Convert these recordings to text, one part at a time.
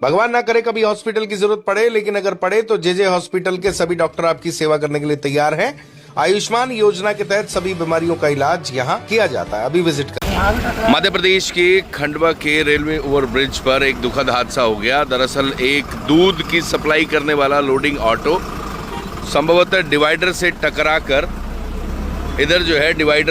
भगवान ना करे कभी हॉस्पिटल की जरूरत पड़े, लेकिन अगर पड़े तो जे हॉस्पिटल के सभी डॉक्टर आपकी सेवा करने के लिए तैयार हैं। आयुष्मान योजना के तहत सभी बीमारियों का इलाज यहां किया जाता है। अभी विजिट करें। मध्य प्रदेश के खंडवा के रेलवे ओवरब्रिज पर एक दुखद हादसा हो गया। दरअसल एक दूध की सप्लाई करने वाला लोडिंग ऑटो संभवतः डिवाइडर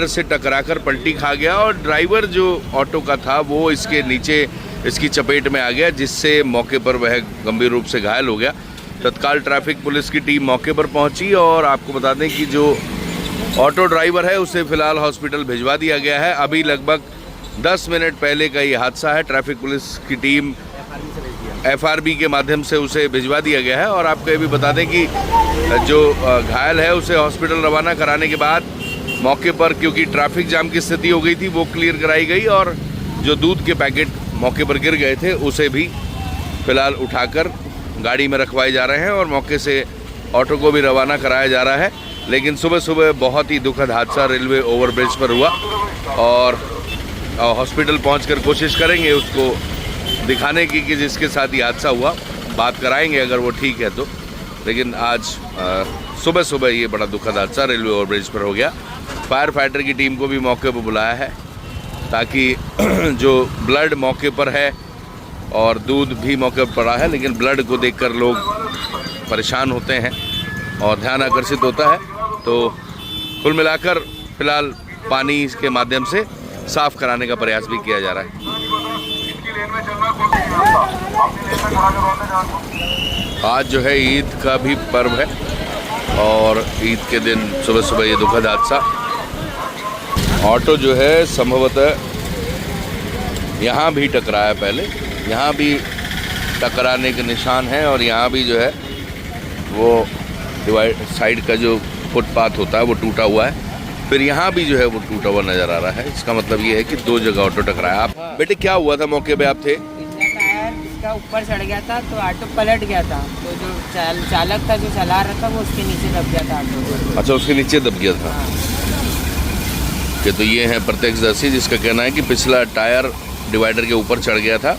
से टकराकर पलटी खा गया और ड्राइवर जो ऑटो का था वो इसके नीचे इसकी चपेट में आ गया, जिससे मौके पर वह गंभीर रूप से घायल हो गया। तत्काल ट्रैफिक पुलिस की टीम मौके पर पहुंची और आपको बता दें कि जो ऑटो ड्राइवर है उसे फिलहाल हॉस्पिटल भिजवा दिया गया है। अभी लगभग 10 मिनट पहले का ये हादसा है। ट्रैफिक पुलिस की टीम FRB के माध्यम से उसे भिजवा दिया गया है। और आपको ये भी बता दें कि जो घायल है उसे हॉस्पिटल रवाना कराने के बाद मौके पर, क्योंकि ट्रैफिक जाम की स्थिति हो गई थी, वो क्लियर कराई गई और जो दूध के पैकेट मौके पर गिर गए थे उसे भी फिलहाल उठाकर गाड़ी में रखवाए जा रहे हैं और मौके से ऑटो को भी रवाना कराया जा रहा है। लेकिन सुबह सुबह बहुत ही दुखद हादसा रेलवे ओवरब्रिज पर हुआ और हॉस्पिटल पहुंचकर कोशिश करेंगे उसको दिखाने की कि जिसके साथ ये हादसा हुआ, बात कराएंगे अगर वो ठीक है तो। लेकिन आज सुबह सुबह ये बड़ा दुखद हादसा रेलवे ओवरब्रिज पर हो गया। फायर फाइटर की टीम को भी मौके पर बुलाया है ताकि जो ब्लड मौके पर है और दूध भी मौके पर पड़ा है, लेकिन ब्लड को देखकर लोग परेशान होते हैं और ध्यान आकर्षित होता है। तो कुल मिलाकर फिलहाल पानी के माध्यम से साफ कराने का प्रयास भी किया जा रहा है। आज जो है ईद का भी पर्व है और ईद के दिन सुबह सुबह ये दुखद हादसा। ऑटो जो है संभवतः यहाँ भी टकराया, पहले यहाँ भी टकराने के निशान हैं और यहाँ भी जो है वो डिवाइड साइड का जो फुटपाथ होता है वो टूटा हुआ है। फिर यहाँ भी जो है वो टूटा हुआ नज़र आ रहा है। इसका मतलब ये है कि 2 जगह ऑटो टकराया। आप बेटे क्या हुआ था मौके पे आप थे? टायर इसका ऊपर चढ़ गया था तो ऑटो पलट गया था। तो जो चालक था जो चला रहा था वो उसके नीचे दब गया था ऑटो। अच्छा, उसके नीचे दब गया था। कि तो ये है प्रत्यक्षदर्शी जिसका कहना है कि पिछला टायर डिवाइडर के ऊपर चढ़ गया था,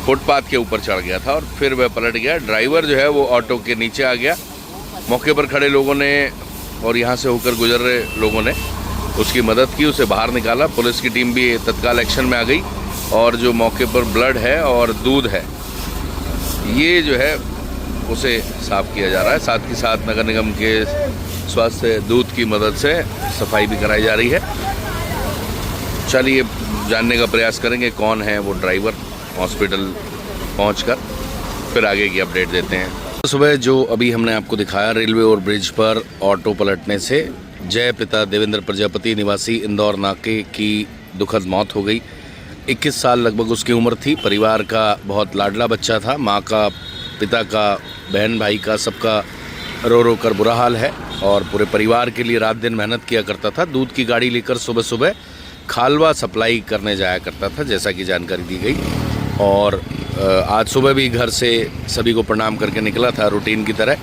फुटपाथ के ऊपर चढ़ गया था और फिर वह पलट गया। ड्राइवर जो है वो ऑटो के नीचे आ गया। मौके पर खड़े लोगों ने और यहाँ से होकर गुजर रहे लोगों ने उसकी मदद की, उसे बाहर निकाला। पुलिस की टीम भी तत्काल एक्शन में आ गई और जो मौके पर ब्लड है और दूध है ये जो है उसे साफ किया जा रहा है। साथ ही साथ नगर निगम के स्वास्थ्य दूत की मदद से सफाई भी कराई जा रही है। चलिए जानने का प्रयास करेंगे कौन है वो ड्राइवर, हॉस्पिटल पहुंचकर फिर आगे की अपडेट देते हैं। सुबह जो अभी हमने आपको दिखाया रेलवे ओवरब्रिज पर ऑटो पलटने से जय पिता देवेंद्र प्रजापति निवासी इंदौर नाके की दुखद मौत हो गई। 21 साल लगभग उसकी उम्र थी। परिवार का बहुत लाडला बच्चा था। माँ का, पिता का, बहन भाई का, सबका रो रो कर बुरा हाल है और पूरे परिवार के लिए रात दिन मेहनत किया करता था। दूध की गाड़ी लेकर सुबह सुबह खालवा सप्लाई करने जाया करता था, जैसा कि जानकारी दी गई। और आज सुबह भी घर से सभी को प्रणाम करके निकला था रूटीन की तरह।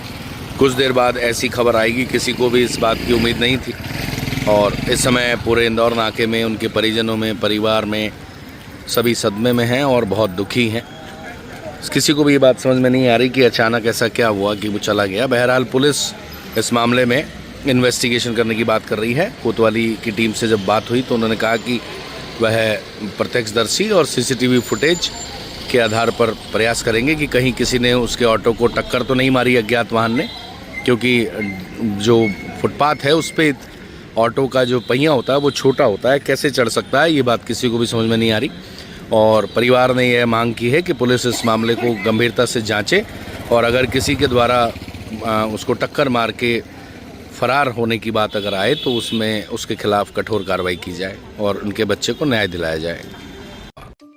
कुछ देर बाद ऐसी खबर आएगी, किसी को भी इस बात की उम्मीद नहीं थी। और इस समय पूरे इंदौर नाके में, उनके परिजनों में, परिवार में सभी सदमे में हैं और बहुत दुखी हैं। किसी को भी ये बात समझ में नहीं आ रही कि अचानक ऐसा क्या हुआ कि वो चला गया। बहरहाल पुलिस इस मामले में इन्वेस्टिगेशन करने की बात कर रही है। कोतवाली की टीम से जब बात हुई तो उन्होंने कहा कि वह प्रत्यक्षदर्शी और CCTV फुटेज के आधार पर प्रयास करेंगे कि कहीं किसी ने उसके ऑटो को टक्कर तो नहीं मारी अज्ञात वाहन ने, क्योंकि जो फुटपाथ है उस पर ऑटो का जो पहिया होता है वो छोटा होता है, कैसे चढ़ सकता है, ये बात किसी को भी समझ में नहीं आ रही। और परिवार ने यह मांग की है कि पुलिस इस मामले को गंभीरता से जांचे और अगर किसी के द्वारा उसको टक्कर मार के फरार होने की बात अगर आए तो उसमें उसके खिलाफ कठोर कार्रवाई की जाए और उनके बच्चे को न्याय दिलाया जाए।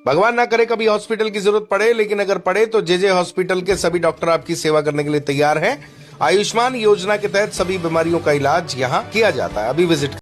भगवान ना करे कभी हॉस्पिटल की जरूरत पड़े, लेकिन अगर पड़े तो जे हॉस्पिटल के सभी डॉक्टर आपकी सेवा करने के लिए तैयार हैं। आयुष्मान योजना के तहत सभी बीमारियों का इलाज यहां किया जाता है। अभी विजिट